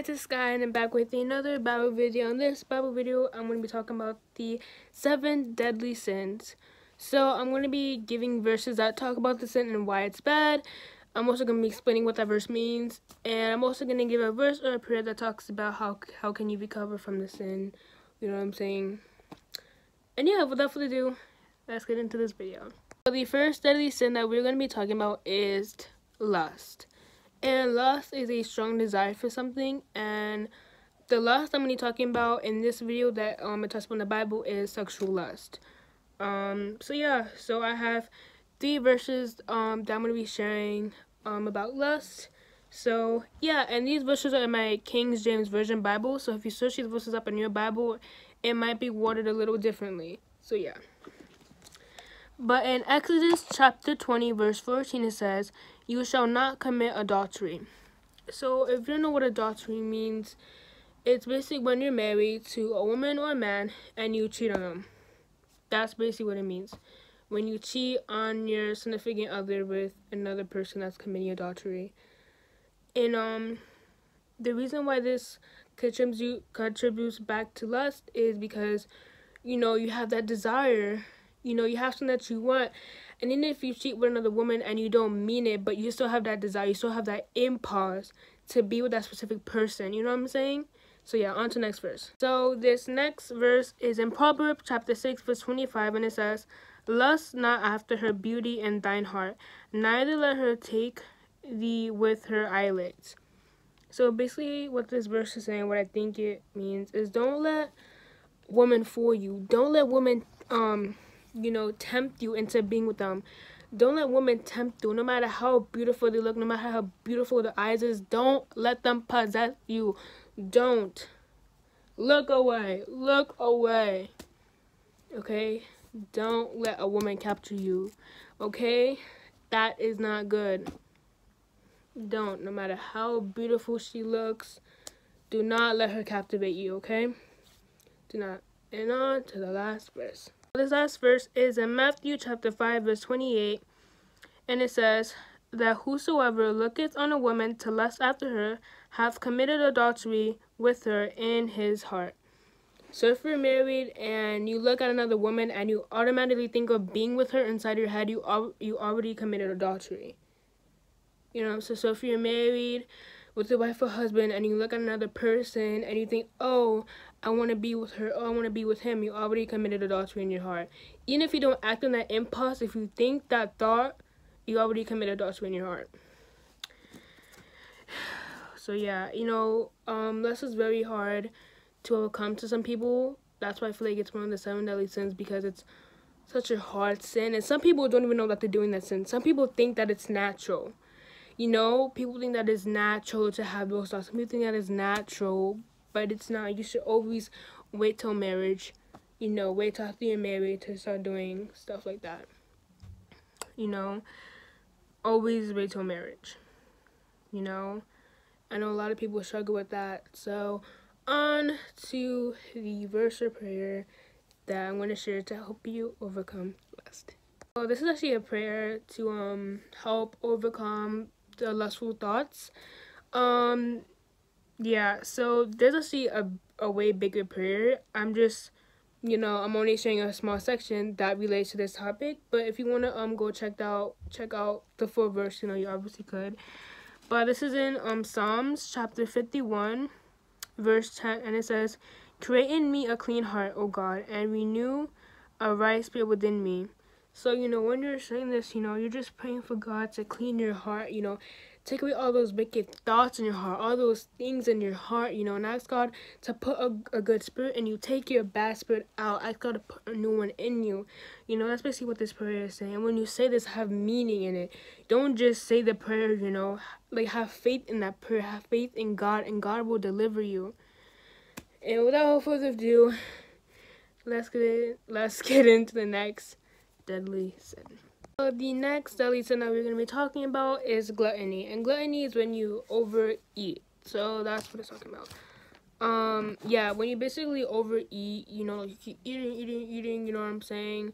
Hi, it's Sky, and I'm back with another Bible video. In this Bible video, I'm going to be talking about the 7 deadly sins. So, I'm going to be giving verses that talk about the sin and why it's bad. I'm also going to be explaining what that verse means. And I'm also going to give a verse or a prayer that talks about how can you recover from the sin. You know what I'm saying? And yeah, without further ado, let's get into this video. So, the first deadly sin that we're going to be talking about is lust. And lust is a strong desire for something, and the lust I'm going to be talking about in this video that it talks about in the Bible is sexual lust. So I have 3 verses that I'm going to be sharing about lust. So yeah, and these verses are in my King James Version Bible, so if you search these verses up in your Bible, it might be worded a little differently. So yeah. But in Exodus chapter 20 verse 14 it says, "You shall not commit adultery." So if you don't know what adultery means, it's basically when you're married to a woman or a man and you cheat on them. That's basically what it means. When you cheat on your significant other with another person that's committing adultery. And the reason why this contributes back to lust is because, you know, you have that desire. You know, you have something that you want, and even if you cheat with another woman and you don't mean it, but you still have that desire, you still have that impulse to be with that specific person. You know what I'm saying? So yeah, on to the next verse. So this next verse is in Proverbs chapter 6 verse 25, and it says, "Lust not after her beauty in thine heart, neither let her take thee with her eyelids." So basically what this verse is saying, what I think it means, is don't let women fool you. Don't let women tempt you into being with them. Don't let women tempt you, no matter how beautiful they look, no matter how beautiful their eyes is. Don't let them possess you. Don't. Look away. Look away. Okay? Don't let a woman capture you. Okay? That is not good. Don't. No matter how beautiful she looks, do not let her captivate you, okay? Do not. And on to the last verse. This last verse is in Matthew chapter 5 verse 28, and it says that whosoever looketh on a woman to lust after her hath committed adultery with her in his heart. So if you're married and you look at another woman and you automatically think of being with her inside your head, you already committed adultery. You know, so if you're married with your wife or husband and you look at another person and you think, oh, I want to be with her, oh, I want to be with him, you already committed adultery in your heart. Even if you don't act on that impulse, if you think that thought, you already committed adultery in your heart. So yeah, you know, lust is very hard to overcome to some people. That's why I feel like it's one of the 7 deadly sins, because it's such a hard sin. And some people don't even know that they're doing that sin. Some people think that it's natural. You know, people think that it's natural to have those thoughts. Some people think that it's natural, but it's not. You should always wait till marriage. You know, wait till after you're married to start doing stuff like that. You know, always wait till marriage. You know, I know a lot of people struggle with that. So, on to the verse or prayer that I'm going to share to help you overcome lust. So, this is actually a prayer to help overcome the lustful thoughts. Yeah, so there's actually a way bigger prayer. I'm only sharing a small section that relates to this topic, but if you want to go check out the full verse, you know, you obviously could. But this is in Psalms chapter 51 verse 10, and it says, "Create in me a clean heart, O God, and renew a right spirit within me." So, you know, when you're saying this, you know, you're just praying for God to clean your heart, you know, take away all those wicked thoughts in your heart, all those things in your heart, you know, and ask God to put a good spirit in you. Take your bad spirit out. Ask God to put a new one in you. You know, that's basically what this prayer is saying. And when you say this, have meaning in it. Don't just say the prayer, you know, like have faith in that prayer. Have faith in God, and God will deliver you. And without further ado, let's get into the next deadly sin. So the next deadly sin that we're going to be talking about is gluttony. And gluttony is when you overeat. So that's what it's talking about. Yeah, when you basically overeat, you know, you keep eating, you know what I'm saying?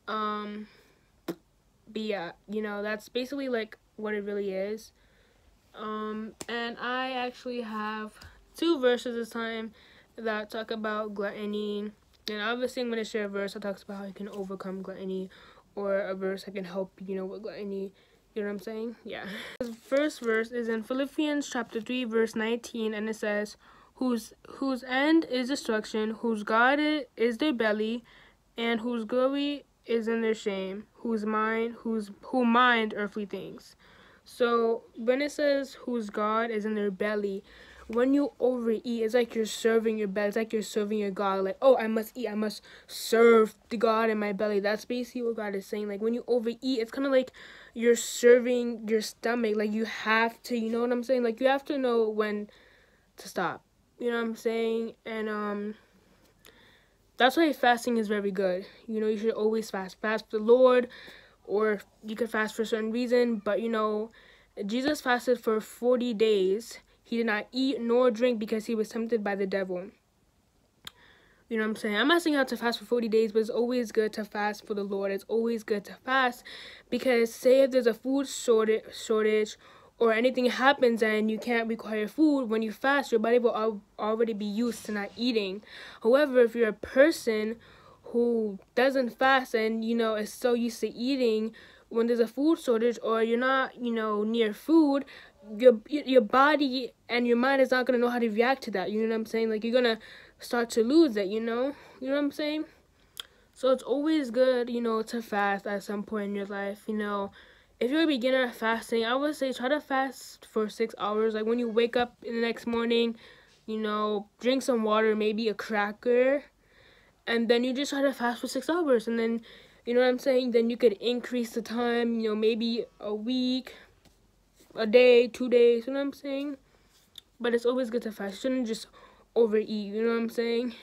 But yeah, you know, that's basically like what it really is. And I actually have 2 verses this time that talk about gluttony. And obviously I'm going to share a verse that talks about how you can overcome gluttony, or a verse that can help you, with gluttony. You know what I'm saying? Yeah. The first verse is in Philippians chapter 3, verse 19, and it says, whose end is destruction, whose God is their belly, and whose glory is in their shame, who mind earthly things. So when it says whose God is in their belly, when you overeat, it's like you're serving your belly. It's like you're serving your God. Like, oh, I must eat. I must serve the God in my belly. That's basically what God is saying. Like, when you overeat, it's kind of like you're serving your stomach. Like, you have to, you know what I'm saying? Like, you have to know when to stop. You know what I'm saying? And, that's why fasting is very good. You should always fast. Fast for the Lord, or you could fast for a certain reason. But, Jesus fasted for 40 days. He did not eat nor drink because he was tempted by the devil. You know what I'm saying? I'm not saying you have to fast for 40 days, but it's always good to fast for the Lord. It's always good to fast because say if there's a food shortage or anything happens and you can't require food, when you fast, your body will already be used to not eating. However, if you're a person who doesn't fast and, is so used to eating, when there's a food shortage or you're not, near food, your body and your mind is not going to know how to react to that. You know what I'm saying? Like, you're going to start to lose it, you know what I'm saying? So it's always good, to fast at some point in your life. If you're a beginner at fasting, I would say try to fast for 6 hours. Like, when you wake up in the next morning, drink some water, maybe a cracker, and then you just try to fast for 6 hours. And then, you know what I'm saying? Then you could increase the time, maybe a week, a day, 2 days, you know what I'm saying? But it's always good to fast. You shouldn't just overeat, you know what I'm saying?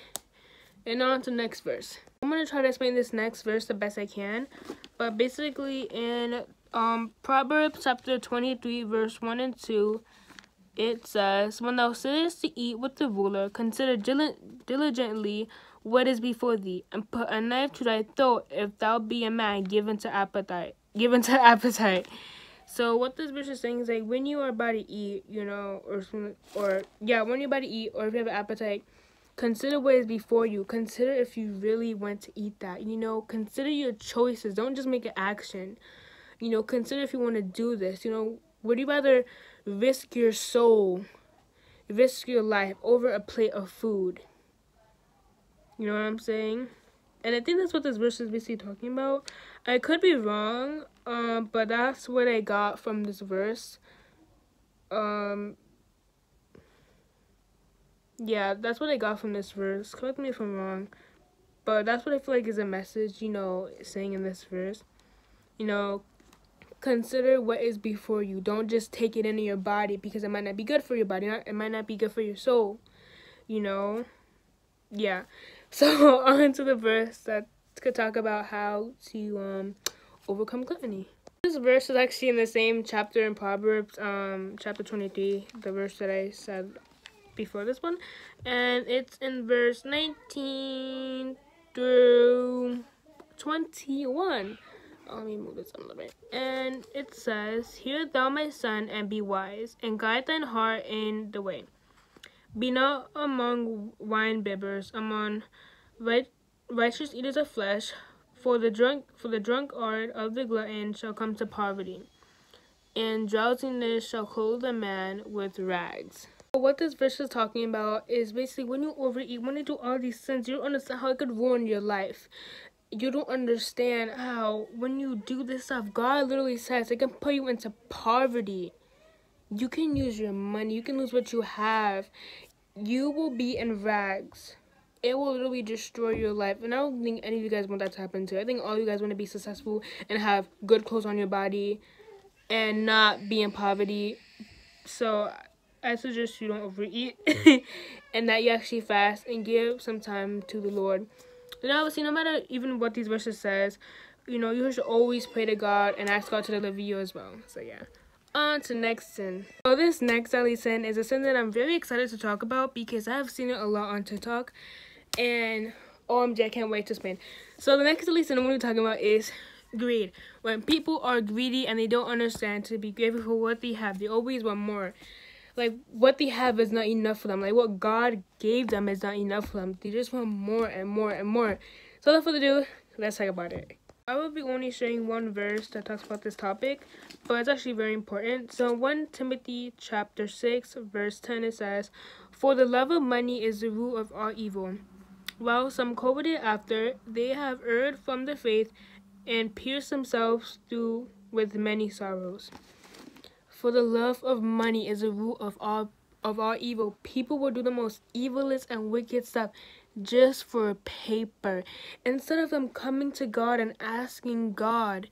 And on to the next verse. I'm going to try to explain this next verse the best I can. But basically in Proverbs chapter 23, verse 1 and 2, it says, when thou sittest to eat with the ruler, consider diligently what is before thee, and put a knife to thy throat if thou be a man given to appetite. So what this verse is saying is, like, when you are about to eat, when you're about to eat, or if you have an appetite, consider what is before you. Consider if you really want to eat that. Consider your choices. Don't just make an action. Consider if you want to do this. Would you rather risk your soul, risk your life over a plate of food? You know what I'm saying? And I think that's what this verse is basically talking about. I could be wrong, but that's what I got from this verse. Yeah, that's what I got from this verse. Correct me if I'm wrong. But that's what I feel like is a message, saying in this verse. Consider what is before you. Don't just take it into your body because it might not be good for your body. It might not be good for your soul. Yeah. So on to the verse that could talk about how to overcome gluttony. This verse is actually in the same chapter in Proverbs, chapter 23, the verse that I said before this one, and it's in verse 19 through 21. Let me move this a little bit. And it says, hear thou, my son, and be wise, and guide thine heart in the way. Be not among winebibbers, among righteous eaters of flesh, for the drunkard of the glutton shall come to poverty, and drowsiness shall clothe a man with rags. What this verse is talking about is basically when you overeat, when you do all these sins, you don't understand how it could ruin your life. You don't understand how when you do this stuff, God literally says it can put you into poverty. You can lose your money. You can lose what you have. You will be in rags. It will literally destroy your life. And I don't think any of you guys want that to happen to. I think all you guys want to be successful and have good clothes on your body and not be in poverty. So I suggest you don't overeat and that you actually fast and give some time to the Lord. And obviously, no matter even what these verses says, you should always pray to God and ask God to deliver you as well. So yeah. On to next sin. So this next deadly sin is a sin that I'm very excited to talk about because I've seen it a lot on TikTok. And OMG, I can't wait to spin. So the next deadly sin I'm going to be talking about is Greed. When people are greedy and they don't understand to be grateful for what they have, they always want more. Like, what they have is not enough for them. Like, what God gave them is not enough for them. They just want more and more and more. So, without further ado, let's talk about it. I will be only sharing one verse that talks about this topic, but it's actually very important. So, 1 Timothy chapter 6, verse 10, it says, "For the love of money is the root of all evil. While some coveted after, they have erred from the faith and pierced themselves through with many sorrows." For the love of money is the root of all evil. People will do the most evilest and wicked stuff just for paper. Instead of them coming to God and asking God,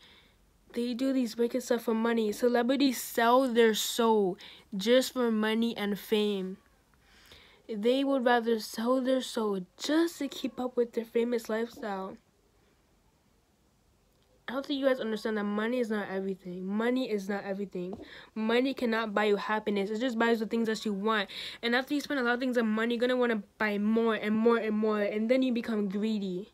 they do these wicked stuff for money. Celebrities sell their soul just for money and fame. They would rather sell their soul just to keep up with their famous lifestyle. I don't think you guys understand that money is not everything. Money is not everything. Money cannot buy you happiness. It just buys the things that you want. And after you spend a lot of things on money, you're going to want to buy more and more and more. And then you become greedy.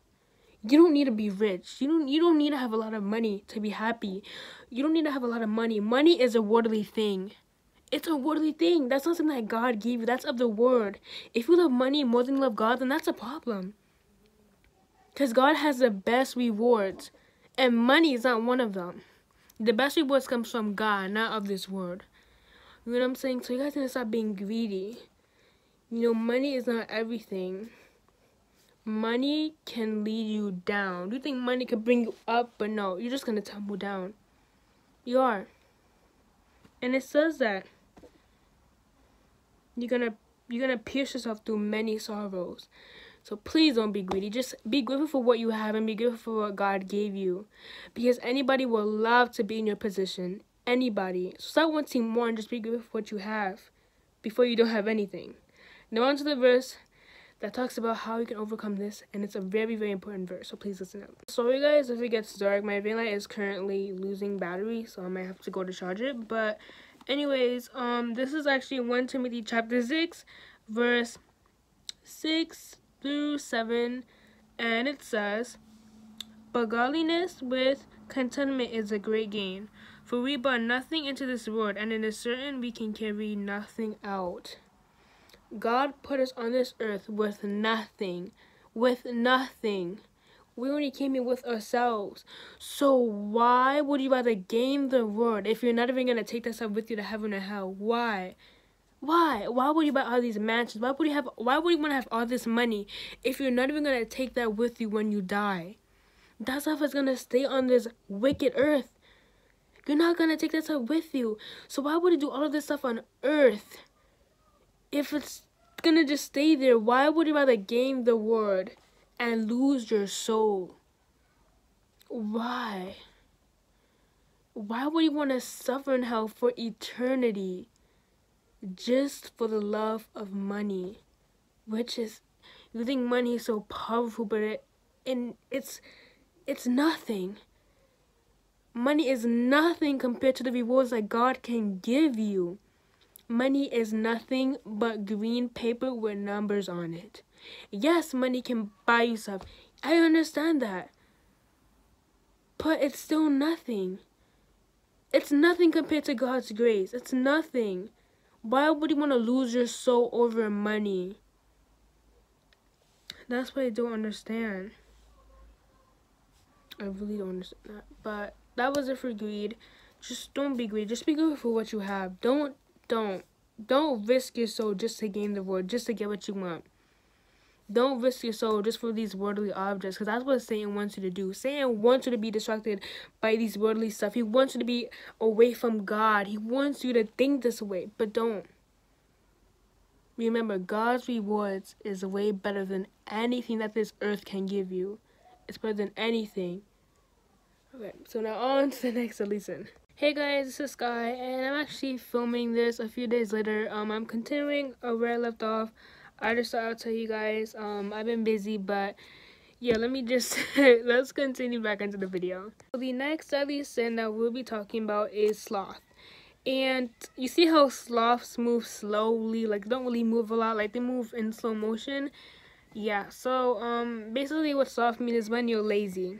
You don't need to be rich. You don't need to have a lot of money to be happy. You don't need to have a lot of money. Money is a worldly thing. It's a worldly thing. That's not something that God gave you. That's of the world. If you love money more than you love God, then that's a problem. Because God has the best rewards. And money is not one of them. The best rewards comes from God, not of this world. You know what I'm saying? So you guys need to stop being greedy. You know, money is not everything. Money can lead you down. You think money can bring you up, but no, you're just going to tumble down. You are. And it says that you're gonna pierce yourself through many sorrows. So please don't be greedy. Just be grateful for what you have and be grateful for what God gave you. Because anybody will love to be in your position. Anybody. So stop wanting more and just be grateful for what you have before you don't have anything. Now on to the verse that talks about how you can overcome this. And it's a very, very important verse. So please listen up. Sorry guys if it gets dark. My ring light is currently losing battery. So I might have to go to charge it. But anyways, this is actually 1 Timothy chapter 6, verse 6 through 7, and it says, "But godliness with contentment is a great gain, for we brought nothing into this world, and it is certain we can carry nothing out." God put us on this earth with nothing. With nothing. We only came here with ourselves. So why would you rather gain the world if you're not even going to take that stuff with you to heaven or hell? Why? Why? Why would you buy all these mansions? Why would you want to have all this money if you're not even going to take that with you when you die? That stuff is going to stay on this wicked earth. You're not going to take that stuff with you. So why would you do all of this stuff on earth if it's going to just stay there? Why would you rather gain the world and lose your soul? Why? Why would you want to suffer in hell for eternity? Just for the love of money, which is, you think money is so powerful, but it's nothing. Money is nothing compared to the rewards that God can give you. Money is nothing but green paper with numbers on it. Yes, money can buy you stuff. I understand that, but it's still nothing. It's nothing compared to God's grace. It's nothing. Why would you want to lose your soul over money? That's what I don't understand. I really don't understand that. But that was it for greed. Just don't be greedy. Just be grateful for what you have. Don't risk your soul just to gain the world, just to get what you want. Don't risk your soul just for these worldly objects, because that's what Satan wants you to do. Satan wants you to be distracted by these worldly stuff. He wants you to be away from God. He wants you to think this way, but don't. Remember, God's rewards is way better than anything that this earth can give you. It's better than anything. Okay, so now on to the next lesson. Hey guys, this is Sky, and I'm actually filming this a few days later. I'm continuing where I left off. I just thought I'd tell you guys, I've been busy, but yeah, let me just, let's continue back into the video. So the next deadly sin that we'll be talking about is sloth. And you see how sloths move slowly, like they don't really move a lot, like they move in slow motion. Yeah, so basically what sloth means is when you're lazy.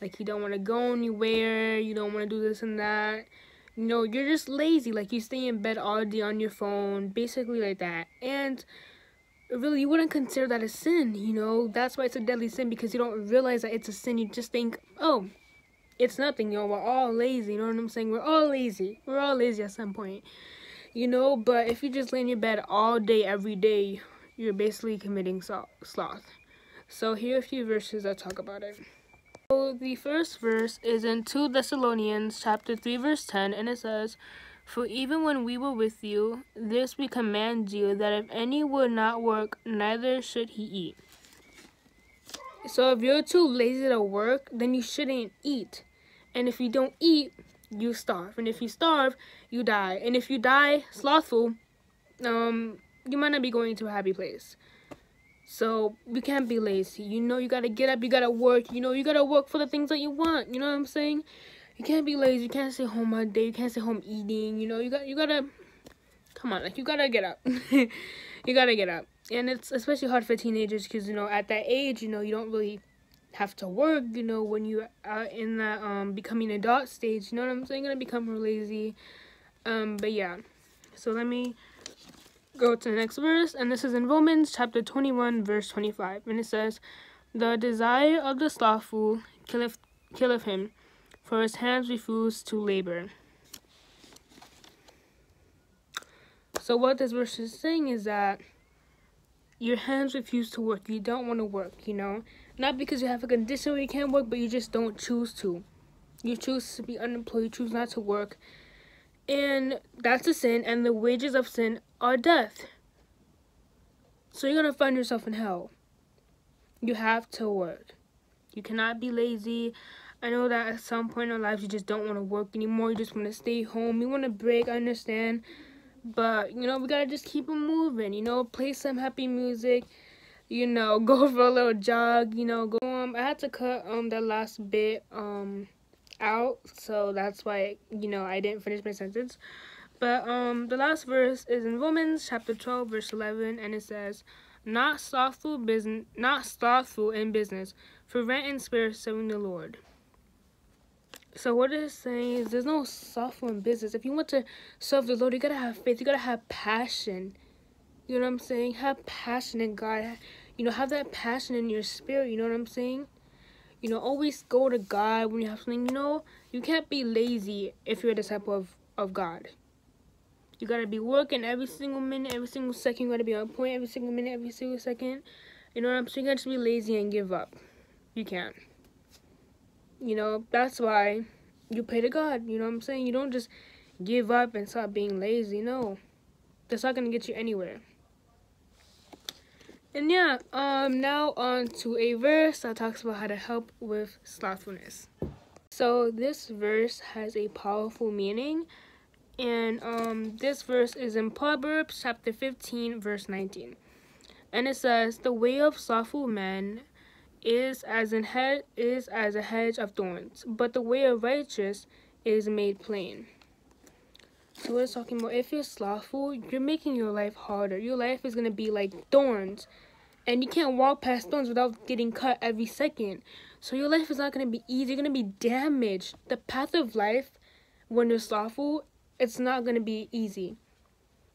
Like, you don't want to go anywhere, you don't want to do this and that. You know, you're just lazy. Like, you stay in bed all day on your phone, basically like that. And really, you wouldn't consider that a sin, you know? That's why it's a deadly sin, because you don't realize that it's a sin. You just think, oh, it's nothing, you know, we're all lazy, you know what I'm saying? We're all lazy. We're all lazy at some point, you know? But if you just lay in your bed all day, every day, you're basically committing sloth. So here are a few verses that talk about it. So the first verse is in 2 Thessalonians chapter 3 verse 10, and it says, "For even when we were with you, this we command you, that if any would not work, neither should he eat." So if you're too lazy to work, then you shouldn't eat. And if you don't eat, you starve. And if you starve, you die. And if you die slothful, you might not be going to a happy place. So you can't be lazy. You know, you gotta get up, you gotta work. You know, you gotta work for the things that you want. You know what I'm saying? You can't be lazy. You can't stay home all day. You can't stay home eating. You know, you gotta, come on, like, you gotta get up. You gotta get up. And it's especially hard for teenagers because, you know, at that age, you know, you don't really have to work, you know, when you are in that becoming adult stage, you know what I'm saying? You're gonna become more lazy. But yeah. So let me go to the next verse, and this is in Romans chapter 21 verse 25, and it says, "The desire of the slothful killeth him, for his hands refuse to labor." So what this verse is saying is that your hands refuse to work. You don't want to work, you know? Not because you have a condition where you can't work, but you just don't choose to. You choose to be unemployed. You choose not to work. And that's a sin, and the wages of sin are death. So you're going to find yourself in hell. You have to work. You cannot be lazy. I know that at some point in our lives, you just don't want to work anymore. You just want to stay home. You want to break, I understand. But, you know, we got to just keep it moving, you know, play some happy music, you know, go for a little jog, you know, go. I had to cut, that last bit, out, so that's why, you know, I didn't finish my sentence. But, the last verse is in Romans chapter 12, verse 11, and it says, not slothful in business, for rent and spirit serving the Lord." So what it's saying is there's no slothful in business. If you want to serve the Lord, you gotta have faith. You gotta have passion. You know what I'm saying? Have passion in God. You know, have that passion in your spirit. You know what I'm saying? You know, always go to God when you have something. You know, you can't be lazy if you're a disciple of God. You gotta be working every single minute, every single second. You gotta be on point every single minute, every single second. You know what I'm saying? You can't just be lazy and give up. You can't. You know, that's why you pray to God. You know what I'm saying? You don't just give up and stop being lazy. No. That's not going to get you anywhere. And yeah, now on to a verse that talks about how to help with slothfulness. So this verse has a powerful meaning. And this verse is in Proverbs chapter 15, verse 19. And it says, "The way of slothful men is as a hedge of thorns, but the way of righteous is made plain." So what it's talking about, if you're slothful, you're making your life harder. Your life is gonna be like thorns, and you can't walk past thorns without getting cut every second. So your life is not gonna be easy. You're gonna be damaged. The path of life, when you're slothful, it's not gonna be easy.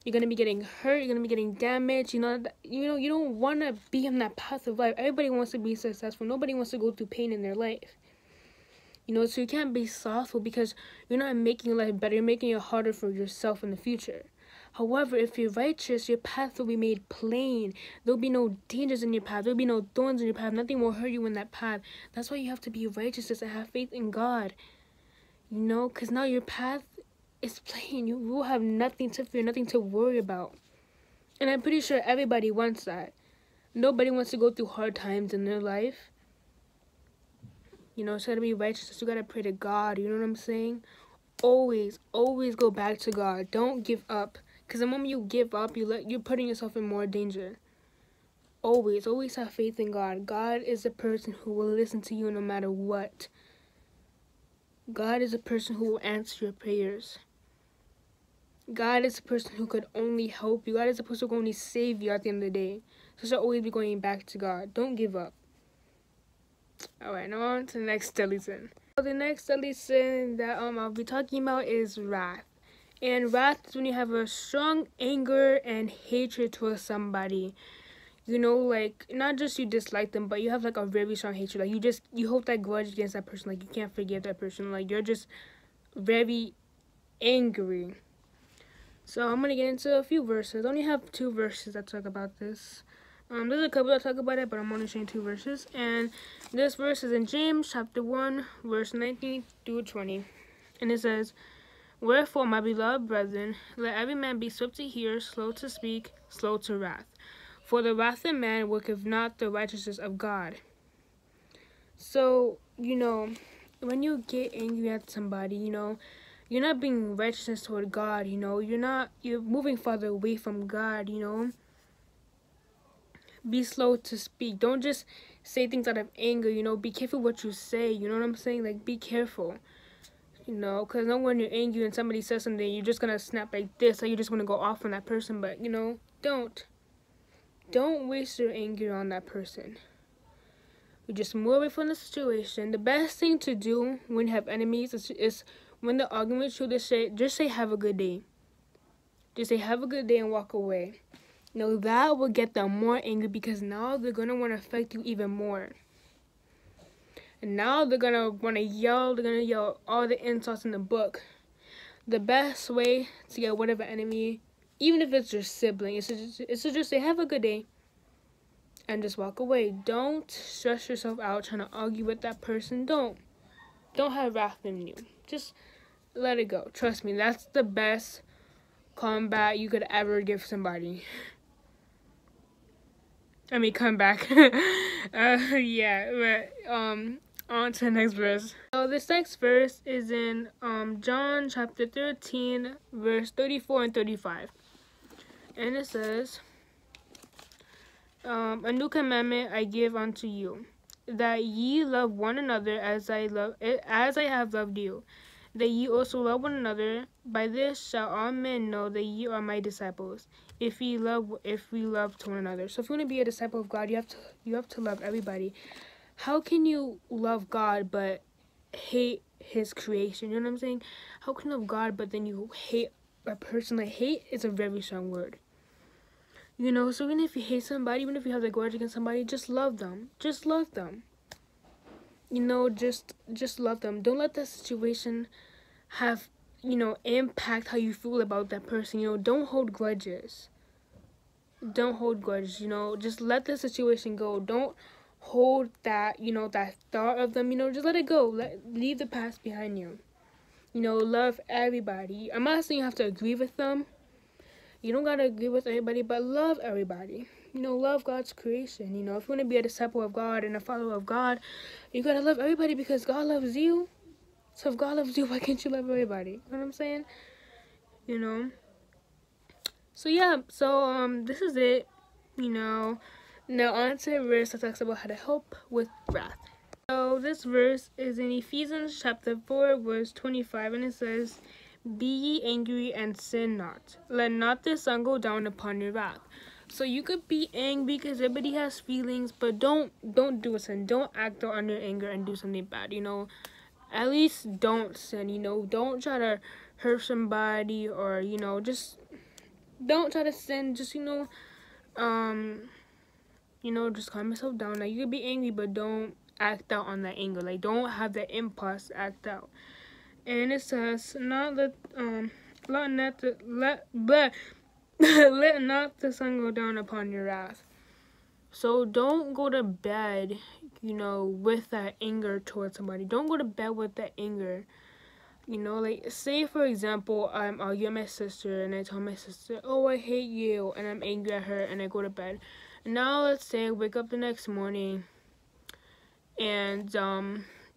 You're going to be getting hurt. You're going to be getting damaged. You know, you don't want to be in that path of life. Everybody wants to be successful. Nobody wants to go through pain in their life. You know, so you can't be slothful because you're not making your life better. You're making it harder for yourself in the future. However, if you're righteous, your path will be made plain. There'll be no dangers in your path. There'll be no thorns in your path. Nothing will hurt you in that path. That's why you have to be righteous and have faith in God. You know, because now your path, it's plain. You will have nothing to fear, nothing to worry about. And I'm pretty sure everybody wants that. Nobody wants to go through hard times in their life. You know, it's got to be righteous. You got to pray to God. You know what I'm saying? Always go back to God. Don't give up. Because the moment you give up, you're putting yourself in more danger. Always have faith in God. God is a person who will listen to you no matter what. God is a person who will answer your prayers. God is a person who could only help you. God is a person who can only save you at the end of the day. So always be going back to God. Don't give up. Alright, now on to the next deadly sin. So the next deadly sin that I'll be talking about is wrath. And wrath is when you have a strong anger and hatred towards somebody. You know, like, not just you dislike them, but you have, like, a very strong hatred. Like, you hold that grudge against that person. Like, you can't forgive that person. Like, you're just very angry. So, I'm going to get into a few verses. I only have 2 verses that talk about this. There's a couple that talk about it, but I'm only showing 2 verses. And this verse is in James chapter 1, verse 19 through 20. And it says, "Wherefore, my beloved brethren, let every man be swift to hear, slow to speak, slow to wrath. For the wrath of man worketh not the righteousness of God." So, you know, when you get angry at somebody, you know, you're not being righteous toward God, you know. You're moving farther away from God, you know. Be slow to speak. Don't just say things out of anger, you know. Be careful what you say, you know what I'm saying? Like, be careful, you know. Because no, when you're angry and somebody says something, you're just going to snap like this, or you just want to go off on that person. But, you know, don't waste your anger on that person. You just move away from the situation. The best thing to do when you have enemies is when the argument is true, just say have a good day. Just say have a good day and walk away. You know, that will get them more angry, because now they're going to want to affect you even more. And now they're going to want to yell. They're going to yell all the insults in the book. The best way to get rid of an enemy, even if it's your sibling, is to just say have a good day and just walk away. Don't stress yourself out trying to argue with that person. Don't have wrath in you. Just let it go. Trust me, that's the best combat you could ever give somebody. I mean, come back. Yeah, but on to the next verse. So this next verse is in John chapter 13, verse 34 and 35. And it says, "A new commandment I give unto you, that ye love one another as I have loved you, that ye also love one another. By this shall all men know that ye are my disciples, if we love to one another." So if you want to be a disciple of God, you have to love everybody. How can you love God but hate His creation? You know what I'm saying? How can you love God but then you hate a person? Like, hate is a very strong word. You know, so even if you hate somebody, even if you have a grudge against somebody, just love them. Just love them. You know, just love them. Don't let that situation have, you know, impact how you feel about that person. You know, don't hold grudges. Don't hold grudges, you know. Just let the situation go. Don't hold that, you know, that thought of them. You know, just let it go. Leave the past behind you. You know, love everybody. I'm not saying you have to agree with them. You don't gotta agree with everybody, but love everybody. You know, love God's creation. You know, if you want to be a disciple of God and a follower of God, you gotta love everybody because God loves you. So if God loves you, why can't you love everybody? You know what I'm saying? You know. So yeah, this is it. You know. Now on to the verse that talks about how to help with wrath. So this verse is in Ephesians chapter 4, verse 25, and it says, "Be ye angry and sin not. Let not the sun go down upon your wrath." So you could be angry because everybody has feelings, but don't do a sin. Don't act out on your anger and do something bad. You know, at least don't sin. You know, don't try to hurt somebody, or you know, just don't try to sin. Just you know, just calm yourself down. Like, you could be angry, but don't act out on that anger. Like, don't have that impulse to act out. And it says, let not the sun go down upon your wrath. So don't go to bed, you know, with that anger towards somebody. Don't go to bed with that anger. You know, like, say, for example, I'm arguing with my sister, and I tell my sister, "Oh, I hate you," and I'm angry at her, and I go to bed. And now, let's say I wake up the next morning, and,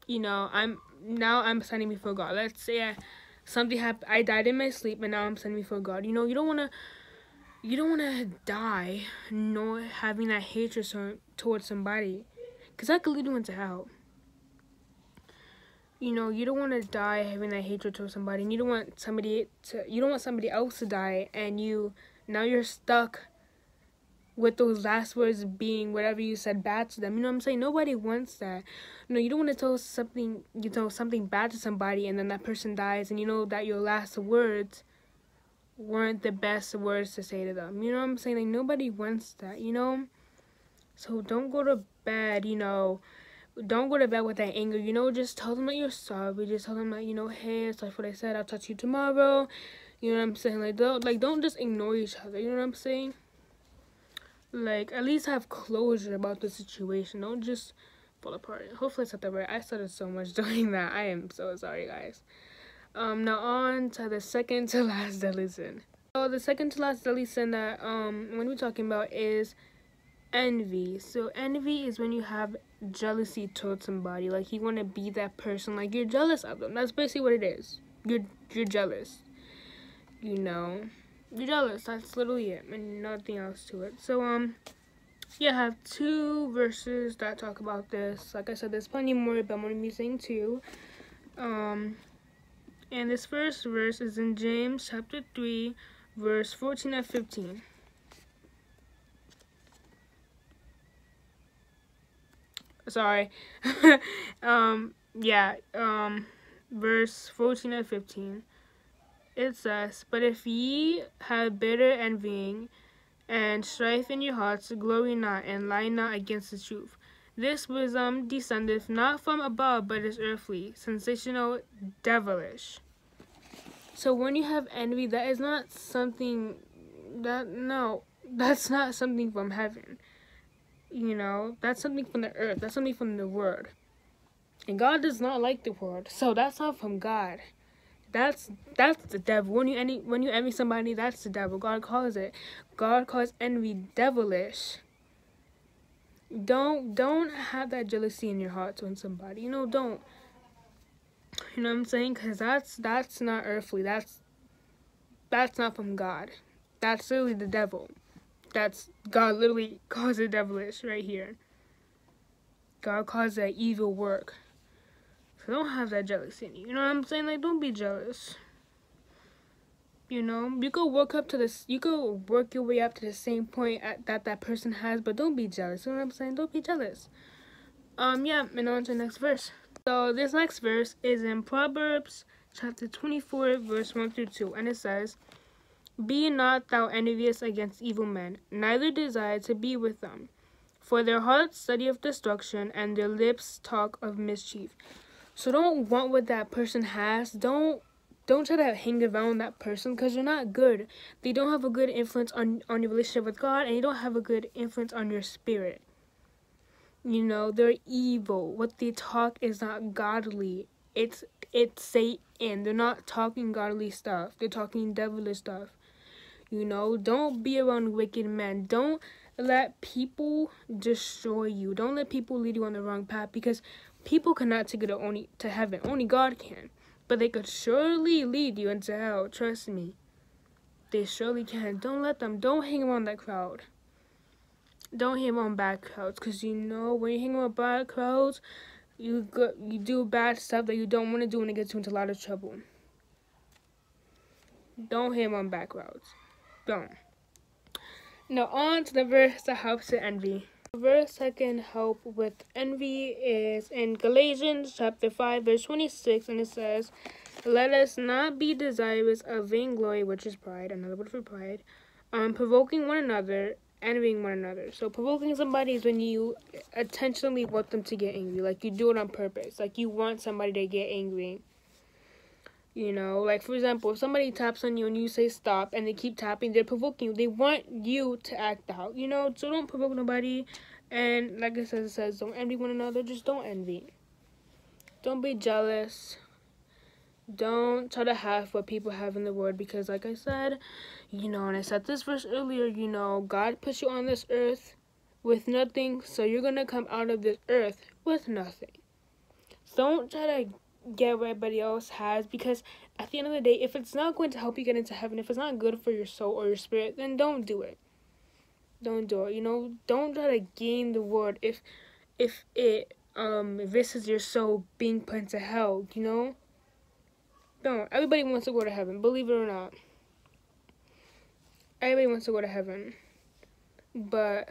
you know, I'm standing before God. Let's say something happened, I died in my sleep, and now I'm standing before God. You know, you don't want to die, having that hatred towards somebody, because that could lead you into hell. You know, you don't want to die having that hatred towards somebody, and you don't want somebody else to die, and now you're stuck with those last words being whatever you said bad to them. You know what I'm saying? Nobody wants that. You don't want to tell something bad to somebody and then that person dies and you know that your last words weren't the best words to say to them. You know what I'm saying? Like, nobody wants that, you know? So don't go to bed, don't go to bed with that anger, just tell them that you're sorry. Just tell them that, hey, sorry for what I said, I'll talk to you tomorrow. You know what I'm saying? Don't just ignore each other, you know what I'm saying? Like, at least have closure about the situation. Don't just fall apart. Hopefully it's not the right. I started so much doing that. I am so sorry, guys. Now on to the second to last deadly sin. So the second to last deadly sin that when we're talking about is envy. So envy is when you have jealousy towards somebody. Like, you want to be that person. Like, you're jealous of them. That's basically what it is. You're jealous. You're jealous. That's literally it, and nothing else to it. So yeah, I have 2 verses that talk about this. Like I said, there's plenty more, but I'm gonna be saying 2. And this first verse is in James chapter 3, verse 14 and 15. Sorry. Verse 14 and 15. It says, "But if ye have bitter envying and strife in your hearts, glory not, and lie not against the truth. This wisdom descendeth not from above, but is earthly, sensational, devilish." So when you have envy, that is not something that's not something from heaven. That's something from the earth. That's something from the world. And God does not like the world. So that's not from God. That's the devil. When you envy somebody, that's the devil. God calls envy devilish. Don't have that jealousy in your heart towards somebody. Don't. You know what I'm saying? Because that's not earthly. That's not from God. That's literally the devil. That's God literally calls it devilish right here. God calls that evil work. So don't have that jealousy in you. You know what I'm saying? Like, don't be jealous. You could you could work your way up to the same point that person has, but don't be jealous. You know what I'm saying? Don't be jealous. Yeah, and on to the next verse. So this next verse is in Proverbs chapter 24, verse 1 through 2, and it says, "Be not thou envious against evil men, neither desire to be with them. For their hearts study of destruction, and their lips talk of mischief." So don't want what that person has. Don't try to hang around that person, because you're not good. They don't have a good influence on your relationship with God, and you don't have a good influence on your spirit. They're evil. What they talk is not godly. It's Satan. They're not talking godly stuff. They're talking devilish stuff. Don't be around wicked men. Don't let people destroy you. Don't let people lead you on the wrong path, because people cannot take you to heaven. Only God can. But they could surely lead you into hell. Trust me. They surely can. Don't let them. Don't hang around that crowd. Don't hang around bad crowds, because when you hang around bad crowds, you do bad stuff that you don't want to do, and it gets you into a lot of trouble. Don't hang around bad crowds. Don't. Now on to the verse that helps with envy. The verse that can help with envy is in Galatians chapter 5, verse 26, and it says, "Let us not be desirous of vainglory," which is pride, another word for pride, provoking one another, envying one another. So provoking somebody is when you intentionally want them to get angry. Like, you do it on purpose. Like, you want somebody to get angry. Like, for example, if somebody taps on you and you say stop and they keep tapping, they're provoking you. They want you to act out, so don't provoke nobody. And like it says, don't envy one another. Just don't envy. Don't be jealous. Don't try to have what people have in the world, because like I said, and I said this verse earlier, God put you on this earth with nothing, so you're going to come out of this earth with nothing. Don't try to get what everybody else has, because at the end of the day, if it's not going to help you get into heaven, if it's not good for your soul or your spirit, then don't do it. Don't do it. Don't try to gain the world if it this is your soul being put into hell. Don't. Everybody wants to go to heaven, believe it or not. Everybody wants to go to heaven. but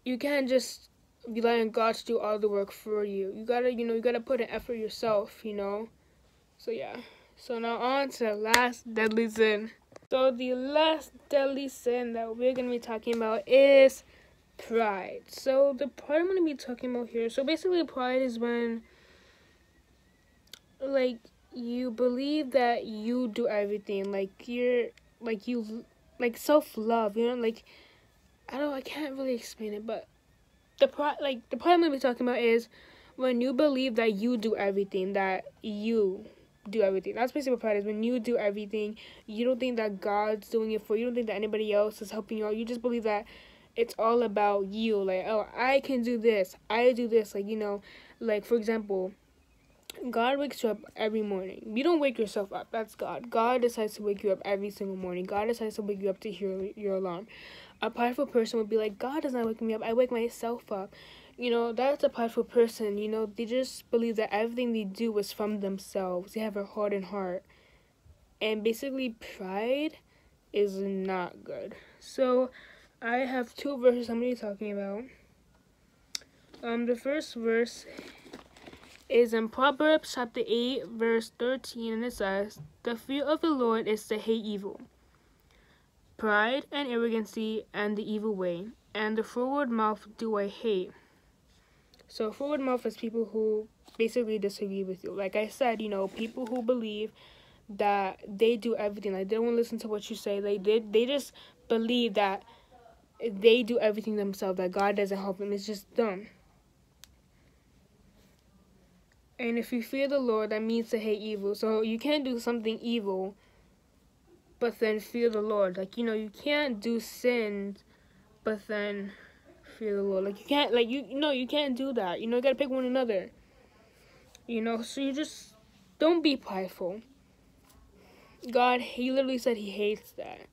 you can't just rely on God to do all the work for you. You gotta, you gotta put in effort yourself, So yeah. So now on to the last deadly sin. So the last deadly sin that we're gonna be talking about is pride. So the pride I'm gonna be talking about here. So basically, pride is when, like, you believe that you do everything. Like like self-love. Like I can't really explain it, but the pride I'm gonna be talking about is when you believe that you do everything, that you do everything. That's basically what pride is. When you do everything, you don't think that God's doing it for you. You don't think that anybody else is helping you out. You just believe that it's all about you. Like, oh, I can do this. I do this. Like, like, for example, God wakes you up every morning. You don't wake yourself up. That's God. God decides to wake you up every single morning. God decides to wake you up to hear your alarm. A prideful person would be like, God does not wake me up. I wake myself up. That's a prideful person. They just believe that everything they do is from themselves. They have a hardened heart. And basically, pride is not good. So, I have two verses I'm going to be talking about. The first verse is in Proverbs chapter 8, verse 13, and it says, "The fear of the Lord is to hate evil, pride and arrogancy and the evil way, and the forward mouth do I hate." So forward mouth is people who basically disagree with you. Like I said, people who believe that they do everything. Like, they don't listen to what you say. They just believe that they do everything themselves, that God doesn't help them. It's just dumb. And if you fear the Lord, that means to hate evil. So you can't do something evil, but then fear the Lord. Like, you can't do sin, but then fear the Lord. Like, you can't, you can't do that. You gotta pick one another. So you just don't be prideful. God, He literally said He hates that.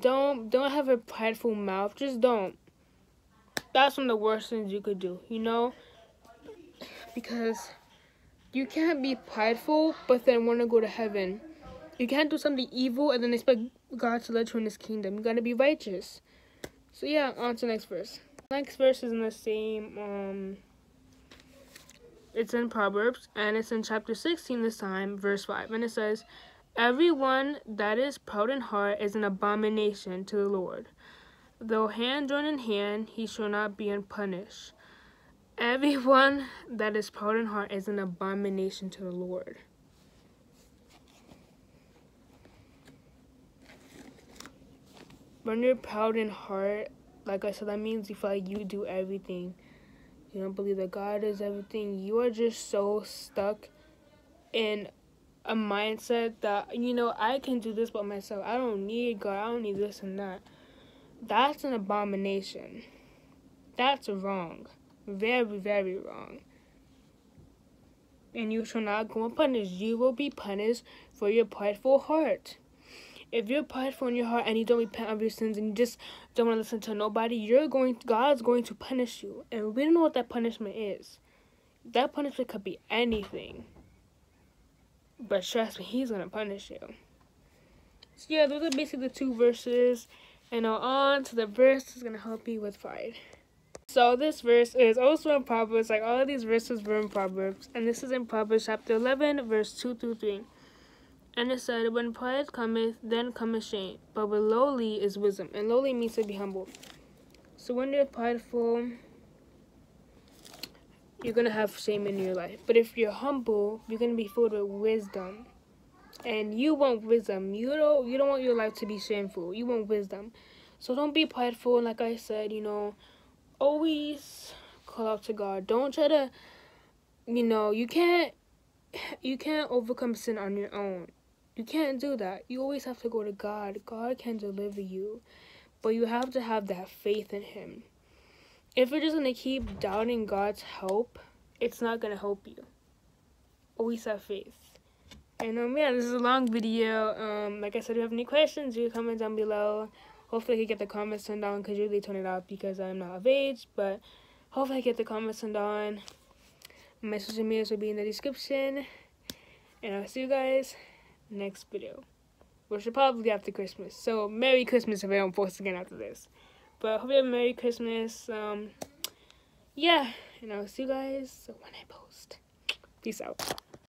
Don't have a prideful mouth. Just don't. That's one of the worst things you could do, because you can't be prideful, but then want to go to heaven. You can't do something evil and then expect God to let you in His kingdom. You gotta be righteous. So yeah, on to the next verse. Next verse is in the same, it's in Proverbs, and it's in chapter 16 this time, verse 5. And it says, "Everyone that is proud in heart is an abomination to the Lord. Though hand join in hand, he shall not be unpunished." Everyone that is proud in heart is an abomination to the Lord. When you're proud in heart, like I said, that means you feel like you do everything. You don't believe that God is everything. You are just so stuck in a mindset that, I can do this by myself. I don't need God. I don't need this and that. That's an abomination. That's wrong. Very, very wrong. And you shall not go unpunished. You will be punished for your prideful heart. If you're prideful in your heart and you don't repent of your sins and you just don't want to listen to nobody, God's going to punish you. And we don't know what that punishment is. That punishment could be anything. But trust me, He's going to punish you. So yeah, those are basically the two verses. And now on to the verse that's going to help you with pride. So this verse is also in Proverbs. Like, all of these verses were in Proverbs. And this is in Proverbs chapter 11, verse 2 through 3. And it said, "When pride cometh, then cometh shame. But with lowly is wisdom." And lowly means to be humble. So when you're prideful, you're going to have shame in your life. But if you're humble, you're going to be filled with wisdom. And you want wisdom. You don't want your life to be shameful. You want wisdom. So don't be prideful. And like I said, always call out to God. Don't try to, you can't overcome sin on your own. You can't do that. You always have to go to God. God can deliver you. But you have to have that faith in Him. If you're just going to keep doubting God's help, it's not going to help you. Always have faith. And yeah, this is a long video. Like I said, if you have any questions, you comment down below. Hopefully I can get the comments turned on, because usually turn it off because I'm not of age. But hopefully I get the comments turned on. My social medias will be in the description. And I'll see you guys next video. which will probably be after Christmas. So Merry Christmas if I don't post again after this. But hope you have a Merry Christmas. Yeah, and I'll see you guys when I post. Peace out.